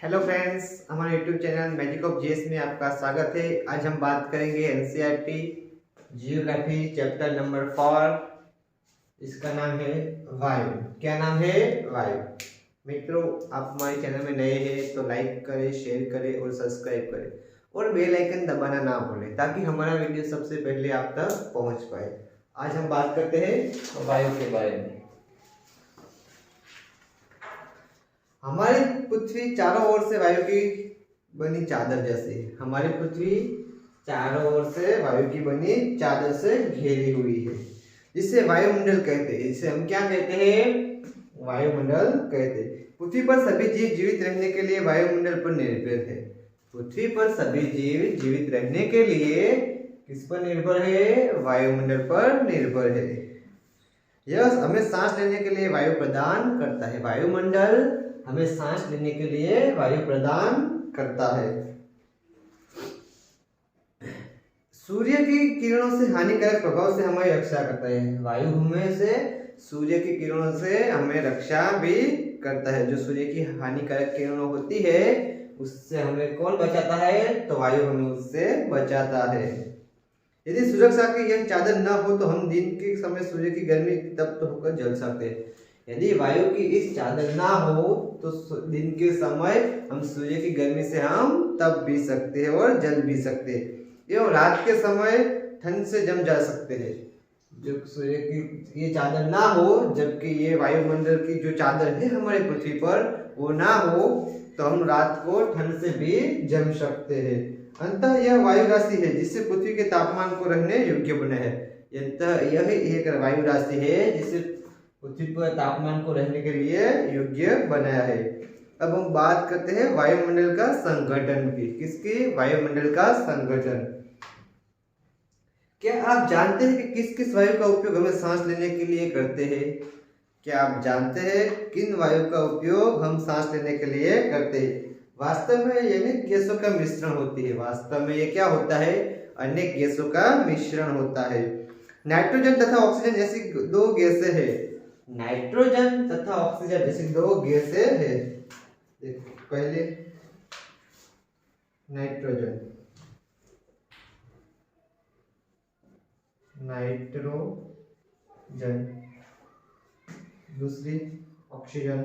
Hello friends, हमारे YouTube channel magic of GS में आपका स्वागत है। आज हम बात करेंगे एनसीईआरटी जियोग्राफी चैप्टर नंबर 4। इसका नाम है वायु। क्या नाम है? वायु। मित्रों, आप हमारे चैनल में नए हैं तो लाइक करें, शेयर करें और सब्सक्राइब करें और बेल आइकन दबाना ना भूलें ताकि हमारा वीडियो सबसे पहले आप तक पहुंच पाए। आज हम बात करते हैं वायु के बारे में। हमारी पृथ्वी चारों ओर से वायु की बनी चादर जैसी है। हमारी पृथ्वी चारों ओर से वायु की बनी चादर से घेरी हुई है, जिसे वायुमंडल कहते हैं। इसे हम क्या कहते हैं? वायुमंडल कहते हैं। पृथ्वी पर सभी जीव जीवित रहने के लिए वायुमंडल पर निर्भर है। पृथ्वी पर सभी जीव जीवित रहने के लिए किस पर निर्भर है? वायुमंडल पर निर्भर है। यह हमें सांस लेने के लिए वायु प्रदान करता है। वायुमंडल हमें सांस लेने के लिए वायु प्रदान करता है। सूर्य की किरणों से हानिकारक प्रभाव से हमारी रक्षा करता है। वायु हमें से सूर्य की किरणों से हमें रक्षा भी करता है। जो सूर्य की हानिकारक किरणों होती है उससे हमें कौन बचाता है? तो वायु हमें उससे बचाता है। यदि सुरक्षा की यह चादर न हो तो हम दिन के समय सूर्य की गर्मी तप्त होकर जल सकते हैं। यदि वायु की इस चादर ना हो तो दिन के समय हम सूर्य की गर्मी से हम तप भी सकते हैं और जल भी सकते हैं। एवं रात के समय ठंड से जम जा सकते हैं। जब सूर्य की ये चादर ना हो, जबकि ये वायुमंडल की जो चादर है हमारे पृथ्वी पर वो ना हो तो हम रात को ठंड से भी जम सकते हैं। अंततः यह वायु राशि है जिससे पृथ्वी के तापमान को रहने योग्य बने है। यह एक वायु राशि है जिसे पृथ्वी पर तापमान को रहने के लिए योग्य बनाया है। अब हम बात करते हैं वायुमंडल का संगठन की। किसकी? वायुमंडल का संगठन। क्या आप जानते हैं कि किस किस वायु का उपयोग हमें सांस लेने के लिए करते हैं? क्या आप जानते हैं किन वायु का उपयोग हम सांस लेने के लिए करते हैं? वास्तव में ये अनेक गैसों का मिश्रण होती है। वास्तव में ये क्या होता है? अनेक गैसों का मिश्रण होता है। नाइट्रोजन तथा ऑक्सीजन ऐसी दो गैसें हैं। नाइट्रोजन तथा ऑक्सीजन ऐसी दो गैसें हैं। देखो, पहले नाइट्रोजन, नाइट्रोजन, दूसरी ऑक्सीजन।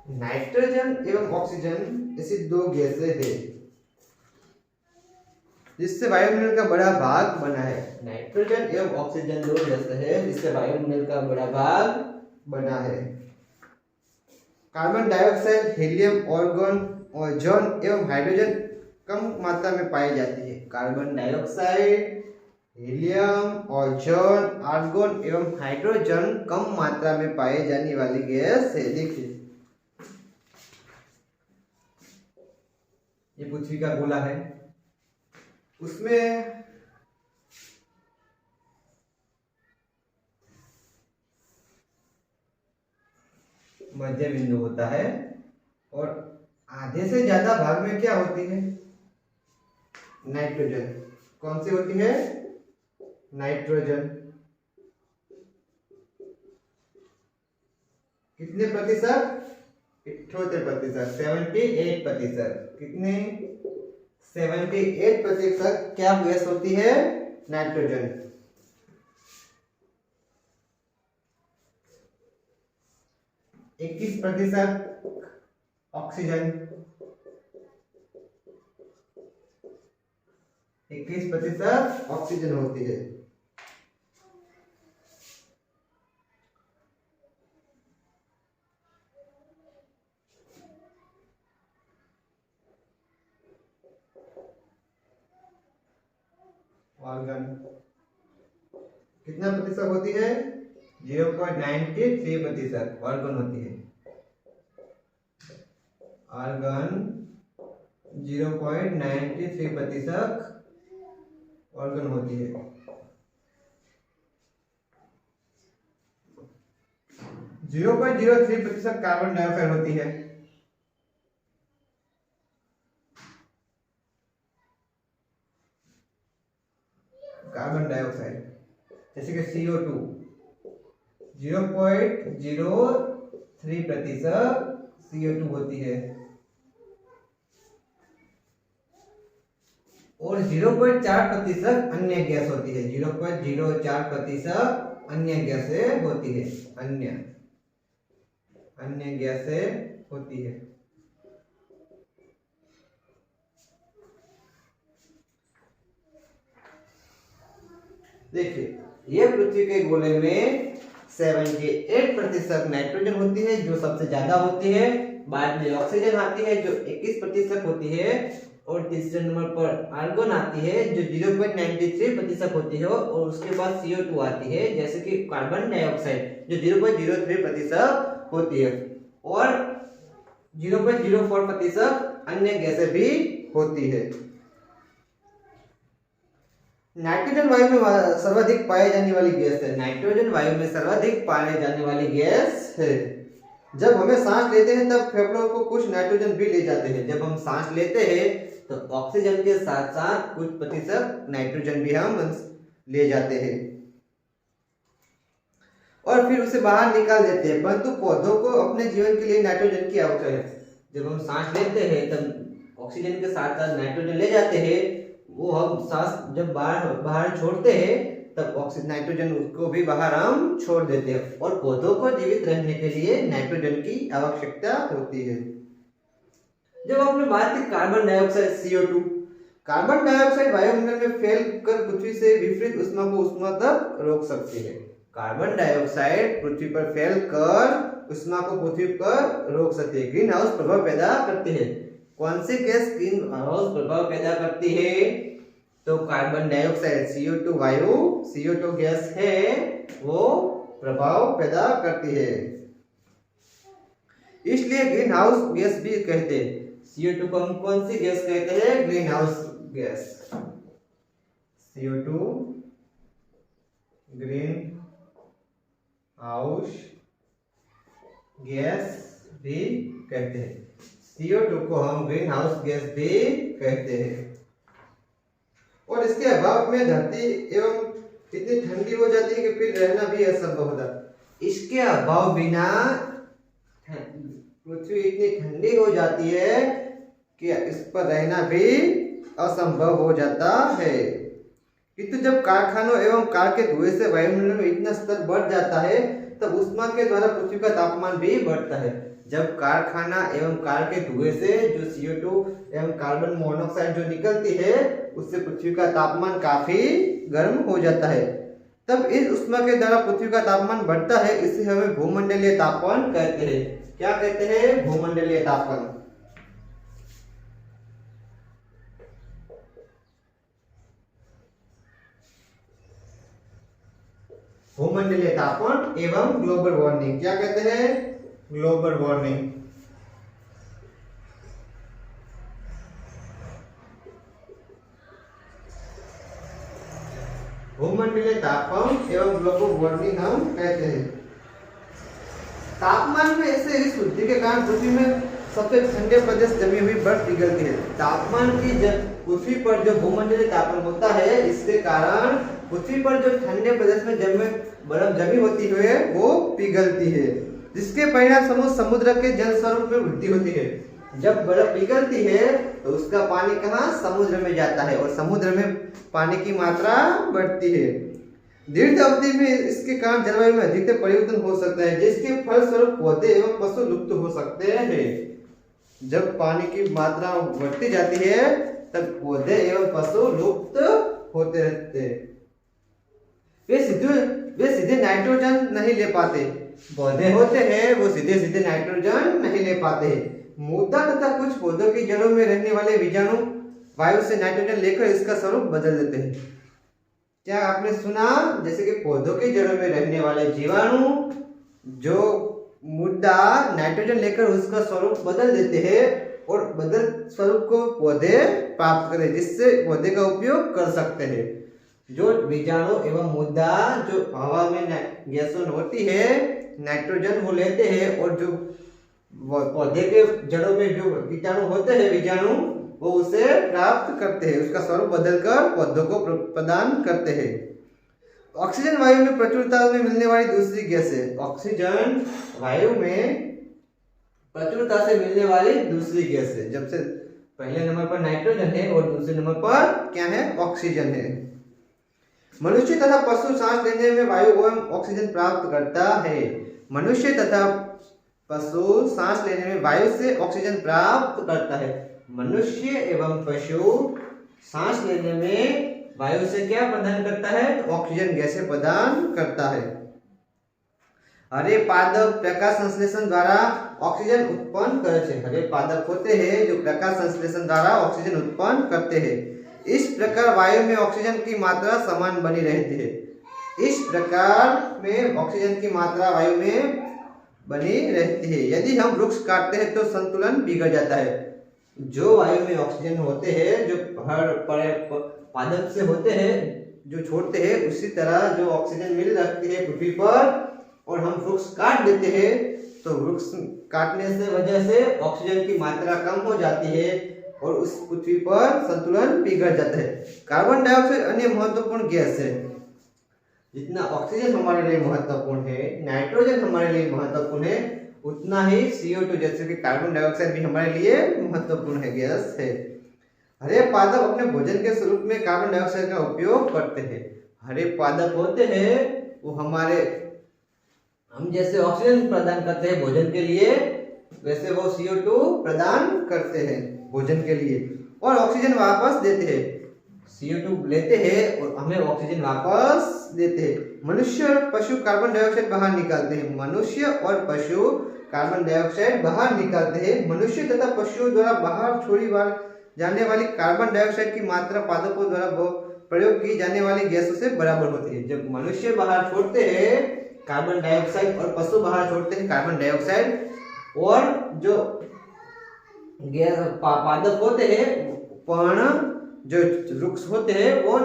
नाइट्रोजन एवं ऑक्सीजन ऐसी दो गैसें हैं जिससे वायुमंडल का बड़ा भाग बना है। नाइट्रोजन एवं ऑक्सीजन दो गैसें हैं जिससे वायुमंडल का बड़ा भाग बना है। Carbon dioxide, helium, argon, ozone एवं हाइड्रोजन कम मात्रा में पाई जाती है। Carbon dioxide, helium, ozone, argon एवं हाइड्रोजन कम मात्रा में पाई जाने वाली गैस है। देखिए, ये पृथ्वी का गोला है, उसमें मध्य बिंदु होता है और आधे से ज्यादा भाग में क्या होती है? नाइट्रोजन। कौन सी होती है? नाइट्रोजन। कितने प्रतिशत? 78%, 78%। कितने? 78% क्या गैस होती है? नाइट्रोजन। 21% ऑक्सीजन। 21% ऑक्सीजन होती है। ऑर्गन कितना प्रतिशत होती है? 0.93% ऑर्गन होती है। आर्गन 0.93% ऑर्गन होती है। 0.03% कार्बन डाइऑक्साइड होती है। कार्बन डाइऑक्साइड जैसे कि CO2 0.03% CO2 होती है और 0.4% अन्य गैस होती है। 0.04% अन्य गैसें होती है। अन्य गैसें होती है। देखिए, ये पृथ्वी के गोले में 78% नाइट्रोजन होती है जो सबसे ज्यादा होती है। बाद में ऑक्सीजन आती है जो 21% होती है और तीसरे नंबर पर आर्गन आती है जो 0.93% होती है और उसके बाद CO2 आती है जैसे कि कार्बन डाइऑक्साइड जो 0.03% होती है और 0.04% अन्य गैसें भी होती है। नाइट्रोजन वायु में सर्वाधिक पाए जाने वाली गैस है। नाइट्रोजन वायु में सर्वाधिक पाए जाने वाली गैस है। जब हमें सांस लेते हैं तब फेफड़ों को कुछ नाइट्रोजन भी ले जाते हैं। जब हम सांस लेते हैं तो ऑक्सीजन के साथ साथ कुछ प्रतिशत नाइट्रोजन भी हम ले जाते हैं और फिर उसे बाहर निकाल देते हैं। परंतु पौधों को अपने जीवन के लिए नाइट्रोजन की आवश्यकता है। जब हम सांस लेते हैं तब ऑक्सीजन के साथ साथ नाइट्रोजन ले जाते हैं। वो हम सांस जब बाहर छोड़ते हैं तब ऑक्सीजन नाइट्रोजन उसको भी बाहर हम छोड़ देते हैं और पौधों को जीवित रहने के लिए नाइट्रोजन की आवश्यकता होती है। जब आपने बात की carbon dioxide CO2, carbon dioxide वायुमंडल में फैल कर पृथ्वी से विपरीत उष्मा को उष्मा तक रोक सकती है। कार्बन डाइऑक्साइड पृथ्वी पर फैल कर उष्मा को पृथ्वी पर रोक सकती है, ग्रीन हाउस प्रभाव पैदा करती है। कौन सी गैस ग्रीन हाउस प्रभाव पैदा करती है? तो कार्बन डाइऑक्साइड CO2 वायु CO2 गैस है वो प्रभाव पैदा करती है। इसलिए ग्रीन हाउस गैस भी कहते हैं। CO2 को हम कौन सी गैस कहते हैं? Green house gas. CO2 green house gas भी कहते हैं। CO2 को हम ग्रीन हाउस गैस भी कहते हैं। और इसके अभाव में धरती एवं इतनी ठंडी हो जाती है कि फिर रहना भी असंभव होता है। इसके अभाव बिना पृथ्वी इतनी ठंडी हो जाती है कि इस पर रहना भी असंभव हो जाता है। किंतु जब कारखानों एवं कार के धुएं से वायुमंडल में इतना स्तर बढ़ जाता है तब उष्मा के द्वारा पृथ्वी का तापमान भी बढ़ता है। जब कारखाना एवं कार के धुएं से जो CO2 एवं कार्बन मोनोऑक्साइड जो निकलती है उससे पृथ्वी का तापमान काफी गर्म हो जाता है। तब इस उष्मा के द्वारा पृथ्वी का तापमान बढ़ता है। इसे हमें भूमंडलीय तापमान कहते हैं। क्या कहते हैं? भूमंडलीय तापमान। भूमंडलीय तापमान एवं ग्लोबल वार्मिंग। क्या कहते हैं? Global warming. भूमंडलीय तापमान एवं ग्लोबल वार्मिंग हम कहते हैं। तापमान में ऐसे इस वृद्धि के कारण पृथ्वी में सबसे ठंडे प्रदेश जमी हुई बर्फ पिघलती है। तापमान की पृथ्वी पर जो भूमंडलीय तापमान होता है इसके कारण पृथ्वी पर जो ठंडे प्रदेश में बर्फ जमी होती है वो पिघलती है, जिसके परिणाम स्वरूप समुद्र के जल स्वरूप में वृद्धि होती है। जब बर्फ पिघलती है तो उसका पानी कहाँ? समुद्र में जाता है और समुद्र में पानी की मात्रा बढ़ती है। दीर्घ अवधि में इसके कारण जलवायु में अधिकतर परिवर्तन हो सकता है, जिसके फलस्वरूप पौधे एवं पशु लुप्त हो सकते हैं। जब पानी की मात्रा बढ़ती जाती है तब पौधे एवं पशु लुप्त होते रहते हैं। वे सीधे नाइट्रोजन नहीं ले पाते। पौधे होते हैं वो सीधे नाइट्रोजन नहीं ले पाते। मुद्दा तथा कुछ पौधों की जड़ों में रहने वाले बीजाणु वायु से नाइट्रोजन लेकर इसका स्वरूप बदल देते हैं। क्या आपने सुना? जैसे कि पौधों की जड़ों में रहने वाले जीवाणु जो मुद्दा नाइट्रोजन लेकर उसका स्वरूप बदल देते हैं और बदल स्वरूप को पौधे प्राप्त करें, जिससे पौधे का उपयोग कर सकते हैं। जो बीजाणु एवं मुद्दा जो हवा में गैसों होती है नाइट्रोजन वो लेते हैं और जो पौधे के जड़ों में जो कीटाणु होते हैं बीजाणु वो उसे प्राप्त करते हैं, उसका स्वरूप बदलकर पौधों को प्रदान करते हैं। ऑक्सीजन वायु में प्रचुरता में मिलने वाली दूसरी गैस है। ऑक्सीजन वायु में प्रचुरता से मिलने वाली दूसरी गैस है। जब से पहले नंबर पर नाइट्रोजन है और दूसरे नंबर पर क्या है, ऑक्सीजन है। मनुष्य तथा पशु सांस लेने में वायु एवं ऑक्सीजन प्राप्त करता है। मनुष्य तथा पशु सांस लेने में वायु से ऑक्सीजन प्राप्त करता है। मनुष्य एवं पशु सांस लेने में वायु से क्या प्रदान करता है, तो ऑक्सीजन गैस प्रदान करता है। हरे पादप प्रकाश संश्लेषण द्वारा ऑक्सीजन उत्पन्न करे छे। हरे पादप होते हैं जो प्रकाश संश्लेषण द्वारा ऑक्सीजन उत्पन्न करते हैं। इस प्रकार वायु में ऑक्सीजन की मात्रा समान बनी रहती है। इस प्रकार में ऑक्सीजन की मात्रा वायु में बनी रहती है। यदि हम वृक्ष काटते हैं तो संतुलन बिगड़ जाता है। जो वायु में ऑक्सीजन होते हैं, जो हर पादप से होते हैं, जो छोड़ते हैं, उसी तरह जो ऑक्सीजन मिल रखती है पृथ्वी पर और हम वृक्ष काट देते हैं तो वृक्ष काटने से वजह से ऑक्सीजन की मात्रा कम हो जाती है और उस पृथ्वी पर संतुलन बिगड़ जाता है। कार्बन डाइऑक्साइड अन्य महत्वपूर्ण गैस है। जितना ऑक्सीजन हमारे लिए महत्वपूर्ण है, नाइट्रोजन हमारे लिए महत्वपूर्ण है, उतना ही CO2 जैसे कि कार्बन डाइऑक्साइड भी हमारे लिए महत्वपूर्ण है, गैस है। हरे पादप अपने भोजन के स्वरूप में कार्बन डाइऑक्साइड का उपयोग करते हैं। हरे पादप होते हैं वो हम जैसे ऑक्सीजन प्रदान करते हैं भोजन के लिए, वैसे वो CO2 प्रदान करते हैं भोजन के लिए और ऑक्सीजन वापस देते हैं। CO2 लेते हैं और हमें ऑक्सीजन वापस देते हैं। मनुष्य और पशु कार्बन डाइऑक्साइड बाहर निकालते हैं। मनुष्य और पशु कार्बन डाइऑक्साइड बाहर निकालते हैं। मनुष्य तथा पशुओं द्वारा बाहर छोड़ी जाने वाली कार्बन डाइऑक्साइड की मात्रा पादपों द्वारा प्रयोग की जाने वाली गैसों से बराबर होती है। जब मनुष्य बाहर छोड़ते हैं कार्बन डाइऑक्साइड और पशु बाहर छोड़ते हैं कार्बन डाइऑक्साइड, और जो गैस पादप होते हैं पर्ण जो वृक्ष होते हैं वो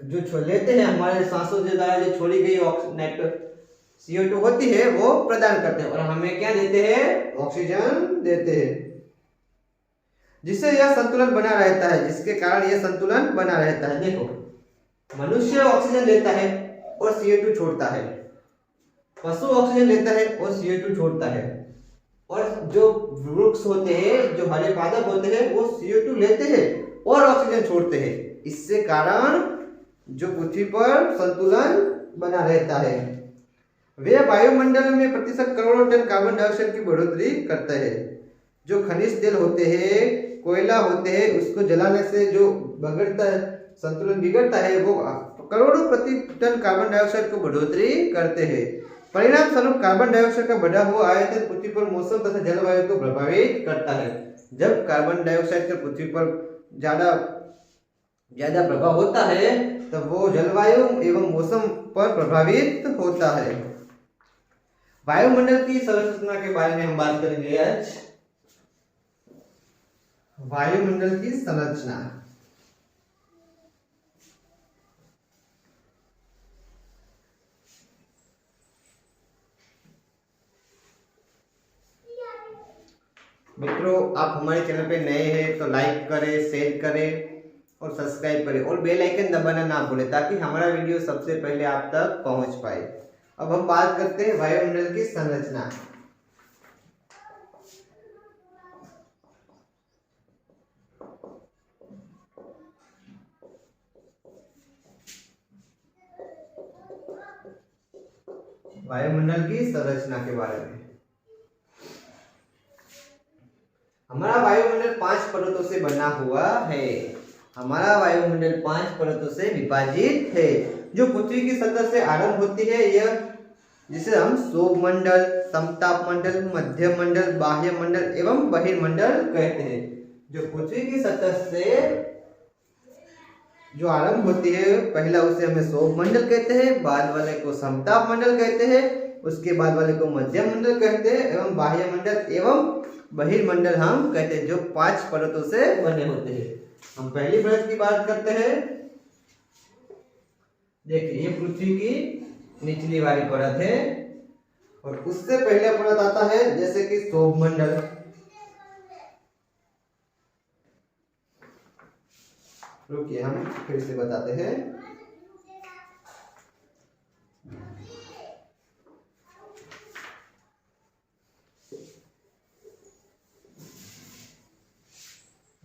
जो लेते हैं हमारे सांसों के द्वारा जो छोड़ी गई CO2 होती है वो प्रदान करते हैं और हमें क्या देते हैं, ऑक्सीजन देते हैं, जिससे यह संतुलन बना रहता है, जिसके कारण यह संतुलन बना रहता है। देखो, मनुष्य ऑक्सीजन लेता है और CO2 छोड़ता है, पशु ऑक्सीजन लेता है और CO2 छोड़ता है, और जो वृक्ष होते हैं, जो हरे पादप होते हैं, वो CO2 लेते हैं और ऑक्सीजन छोड़ते हैं। इससे कारण जो पृथ्वी पर संतुलन बना रहता है। वे वायुमंडल में प्रतिशत करोड़ों टन कार्बन डाइऑक्साइड की बढ़ोतरी करते हैं। जो खनिज तेल होते हैं, कोयला होते हैं, उसको जलाने से जो संतुलन बिगड़ता है, वो करोड़ों प्रति टन कार्बन डाइऑक्साइड को बढ़ोतरी करते हैं। परिणाम स्वरूप कार्बन डाइऑक्साइड का बढ़ा हुआ आयतन पृथ्वी पर मौसम तथा जलवायु को प्रभावित करता है। जब कार्बन डाइऑक्साइड का पृथ्वी पर ज्यादा प्रभाव होता है तब वो जलवायु एवं मौसम पर प्रभावित होता है। वायुमंडल की संरचना के बारे में हम बात करेंगे आज। वायुमंडल की संरचना। मित्रों, आप हमारे चैनल पे नए हैं तो लाइक करें, शेयर करें और सब्सक्राइब करें और बेल आइकन दबाना ना भूलें ताकि हमारा वीडियो सबसे पहले आप तक पहुंच पाए। अब हम बात करते हैं वायुमंडल की संरचना। वायुमंडल की संरचना के बारे में। हमारा वायुमंडल 5 परतों से बना हुआ है। हमारा वायुमंडल 5 परतों से विभाजित है। जो पृथ्वी की सतह से आरंभ होती है, यह जिसे हम सौरमंडल, समताप मंडल, मध्य मंडल, बाह्य मंडल एवं बहिर्मंडल कहते हैं। जो पृथ्वी की सतह से जो आरंभ होती है, पहला उसे हमें सौरमंडल कहते हैं, बाद वाले को समताप मंडल कहते हैं, उसके बाद वाले को मध्य मंडल कहते हैं एवं बाह्य मंडल एवं बहिर्मंडल हम कहते हैं, जो 5 परतों से बने होते हैं। हम पहली परत की बात करते हैं। देखिए, ये पृथ्वी की निचली वाली परत है और उससे पहले परत आता है जैसे कि सौरमंडल। रुकिए, हम फिर से बताते हैं।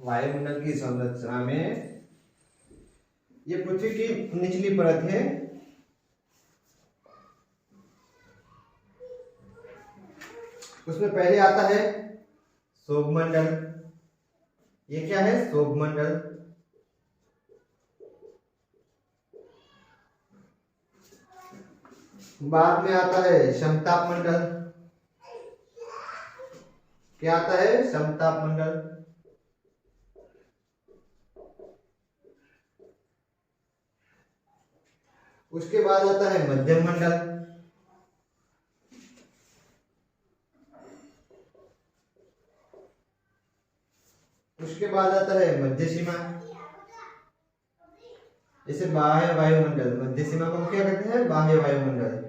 वायुमंडल की संरचना में ये पृथ्वी की निचली परत है। उसमें पहले आता है सौरमंडल। ये क्या है? सौरमंडल। बाद में आता है समताप मंडल। क्या आता है? समताप मंडल। उसके बाद आता है मध्यम मंडल। उसके बाद आता है मध्य सीमा। जैसे बाह्य वायुमंडल, मध्य सीमा को क्या कहते हैं? बाह्य वायुमंडल।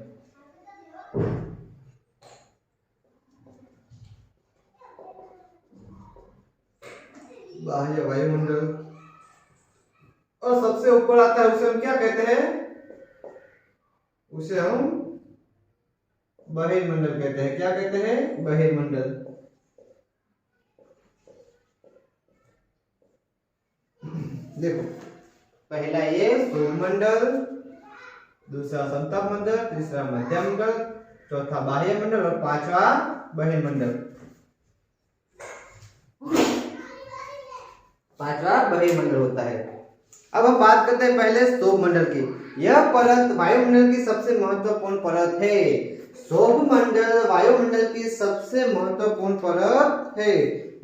बाह्य वायुमंडल। और सबसे ऊपर आता है उसे हम क्या कहते हैं? उसे हम बहिर्मंडल कहते हैं। क्या कहते हैं? बहिर्मंडल। देखो, पहला ये सौरमंडल, दूसरा समताप मंडल, तीसरा मध्य मंडल, चौथा बाह्य मंडल और पांचवा बहिर्मंडल। पांचवा बहिर्मंडल होता है। अब हम बात करते हैं पहले सौरमंडल की। यह परत वायुमंडल की सबसे महत्वपूर्ण परत है। सौरमंडल वायुमंडल की सबसे महत्वपूर्ण परत है।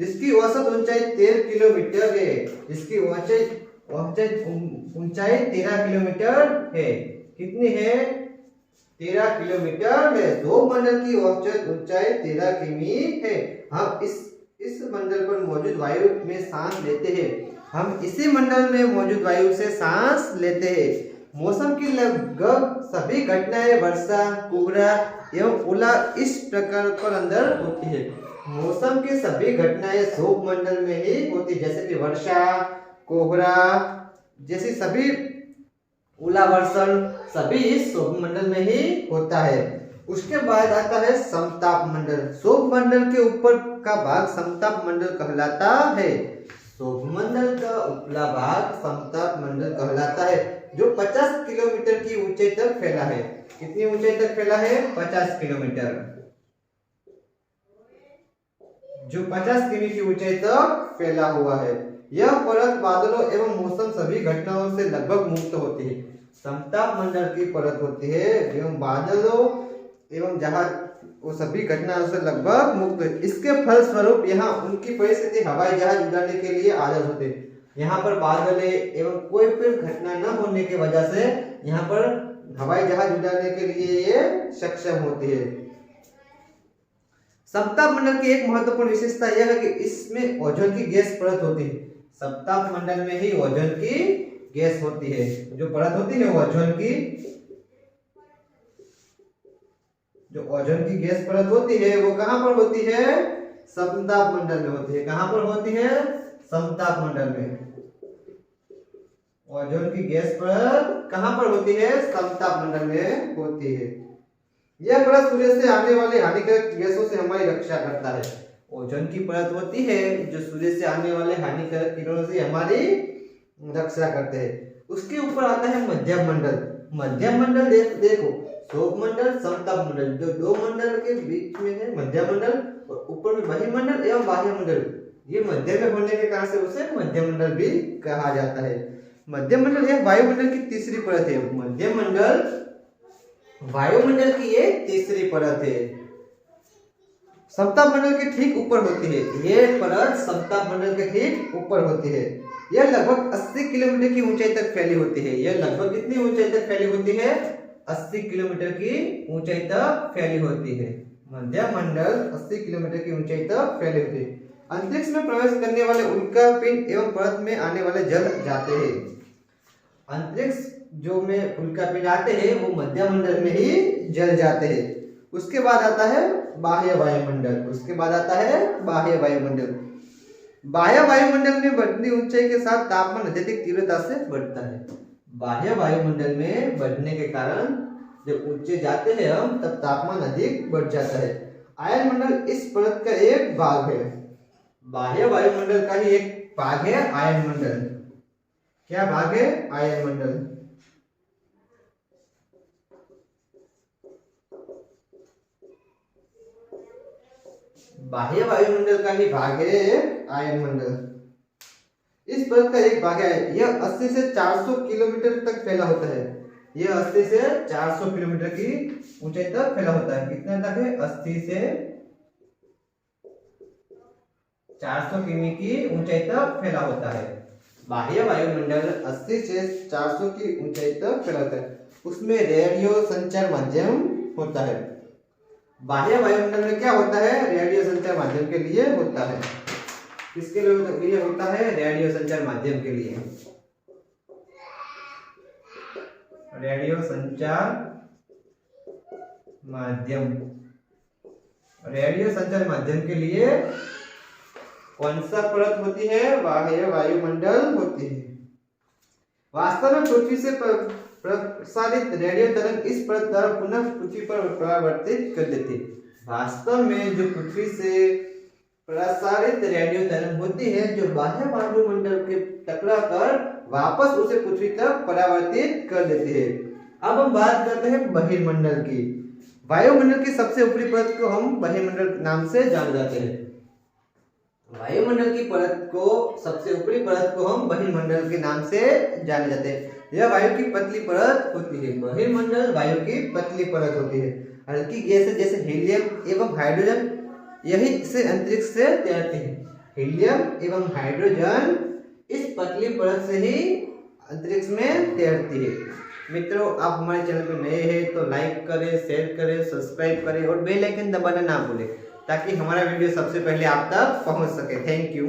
इसकी औसत ऊंचाई 13 किलोमीटर है। इसकी ऊंचाई 13 किलोमीटर है। कितनी है? 13 किलोमीटर है। सौरमंडल की औसत ऊंचाई 13 किमी है। हम इस मंडल पर मौजूद वायु में सांस लेते हैं। हम इसी मंडल में मौजूद वायु से सांस लेते हैं। मौसम की लगभग सभी घटनाएं वर्षा, कोहरा एवं ओला इस प्रकार पर अंदर होती है। मौसम की सभी घटनाएं सौरमंडल में ही होती है। जैसे कि वर्षा, कोहरा जैसी सभी ओलावर्षण सभी इस सौरमंडल में ही होता है। उसके बाद आता है समताप मंडल। सौरमंडल के ऊपर का भाग समताप मंडल कहलाता है। सौरमंडल का उपला भाग समताप मंडल कहलाता है, जो 50 किलोमीटर की ऊंचाई तक फैला है। कितनी ऊंचाई तक फैला है? 50 किलोमीटर। जो 50 किमी की ऊंचाई तक फैला हुआ है। यह परत बादलों एवं मौसम सभी घटनाओं से लगभग मुक्त होती है। समताप मंडल की परत होती है एवं बादलों एवं जहां वो सभी घटनाओं से लगभग मुक्त है। इसके फलस्वरूप यहाँ उनकी परिस्थिति हवाई जहाज उड़ाने के लिए आदर्श होते हैं। यहाँ पर बादल एवं कोई भी घटना न होने की वजह से यहाँ पर हवाई जहाज उड़ाने के लिए ये सक्षम होती है। समताप मंडल की एक महत्वपूर्ण विशेषता यह है कि इसमें ओजोन की गैस परत होती है। समताप मंडल में ही ओजोन की गैस होती है। जो परत होती है ओजोन की, जो ओजोन की गैस परत होती है वो कहां पर होती है? समताप मंडल में होती है। कहां पर होती है? समताप मंडल में। ओजोन की गैस परत कहां पर होती है? समताप मंडल में होती है। यह परत सूर्य से आने वाले हानिकारक गैसों से हमारी रक्षा करता है। ओजोन की परत होती है जो सूर्य से आने वाले हानिकारक किरणों से हमारी रक्षा करते हैं। उसके ऊपर आता है मध्यम मंडल। मध्यम मंडल देखो, सौरमंडल, समताप मंडल, जो दो मंडल के बीच में है मध्य मंडल, और ऊपर में बहिर्मंडल एवं बाह्य मंडल। ये मध्य में होने के कारण से उसे मध्य मंडल भी कहा जाता है। मध्य मंडल यह वायुमंडल की तीसरी परत है। मध्य मंडल वायुमंडल की ये तीसरी परत है। समताप मंडल के ठीक ऊपर होती है। ये परत समताप मंडल के ठीक ऊपर होती है। यह लगभग 80 किलोमीटर की ऊंचाई तक फैली होती है। यह लगभग कितनी ऊंचाई तक फैली होती है? 80 किलोमीटर की ऊंचाई तक फैली होती है। मध्य मंडल 80 किलोमीटर की ऊंचाई तक फैली होती है। अंतरिक्ष में प्रवेश करने वाले उल्कापिंड एवं परत में आने वाले जल जाते हैं। अंतरिक्ष जो में उल्कापिंड आते हैं वो मध्य मंडल में ही जल जाते हैं। उसके बाद आता है बाह्य वायुमंडल। उसके बाद आता है बाह्य वायुमंडल। बाह्य वायुमंडल में बढ़ती ऊंचाई के साथ तापमान अत्यधिक तीव्रता से बढ़ता है। बाह्य वायुमंडल में बढ़ने के कारण जब ऊंचे जाते हैं हम, तब तापमान अधिक बढ़ जाता है। आयनमंडल इस परत का एक भाग है। बाह्य वायुमंडल का ही एक भाग है आयन मंडल। क्या भाग है? आयन मंडल। बाह्य वायुमंडल का ही भाग है आयन मंडल। इस परत का एक भाग है, यह 80 से 400 किलोमीटर तक फैला होता है। यह 80 से 400 किलोमीटर की ऊंचाई तक फैला होता है। कितना तक है? 80 से 400 किमी की ऊंचाई तक फैला होता है। बाह्य वायुमंडल 80 से 400 की ऊंचाई तक फैला होता है। उसमें रेडियो संचार माध्यम होता है। बाह्य वायुमंडल में क्या होता है? रेडियो संचार माध्यम के लिए होता है। किसके लिए होता है? रेडियो संचार माध्यम के लिए। रेडियो संचार माध्यम। रेडियो संचार माध्यम के लिए कौन सा परत होती है? बाह्य वायुमंडल होती है। वास्तव में पृथ्वी से प्रसारित रेडियो तरंग इस परत द्वारा पुनः पृथ्वी पर परावर्तित कर देती है। वास्तव में जो पृथ्वी से प्रसारित रेडियो तरंग होती है, जो बाह्य वायुमंडल के टकरा कर वापस उसे पृथ्वी तक परावर्तित कर देती है। अब हम बात करते हैं बहिर्मंडल की। वायुमंडल की सबसे ऊपरी परत को हम बहिर्मंडल नाम से जाने जाते हैं। वायुमंडल की परत को, सबसे ऊपरी परत को हम बहिर्मंडल के नाम से जाने जाते हैं। यह वायु की पतली परत होती है। बहिर्मंडल वायु की पतली परत होती है। हल्की गैसें जैसे हीलियम एवं हाइड्रोजन यही से अंतरिक्ष से तैरते हैं। हीलियम एवं हाइड्रोजन इस पतली परत से ही अंतरिक्ष में तैरती है। मित्रों, आप हमारे चैनल पर नए हैं तो लाइक करें, शेयर करें, सब्सक्राइब करें और बेल आइकन दबाना ना भूलें, ताकि हमारा वीडियो सबसे पहले आप तक पहुंच सके। Thank you.